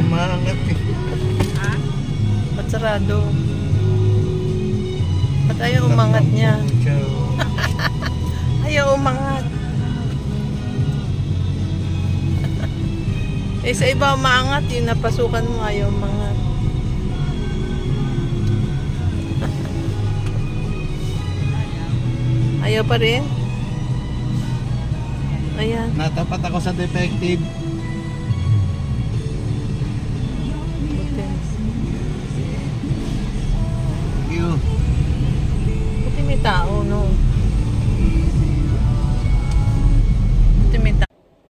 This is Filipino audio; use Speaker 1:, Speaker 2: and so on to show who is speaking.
Speaker 1: Umaangat eh.
Speaker 2: Ha?
Speaker 3: Ba't sarado? Ba't ayaw umangat niya? Ayaw umangat. Eh sa iba umaangat, yung napasukan mo ayaw umangat. Ayaw pa rin? Ayan.
Speaker 1: Natapat ako sa detective.
Speaker 3: Buti.
Speaker 1: Thank you.
Speaker 3: Buti may tao.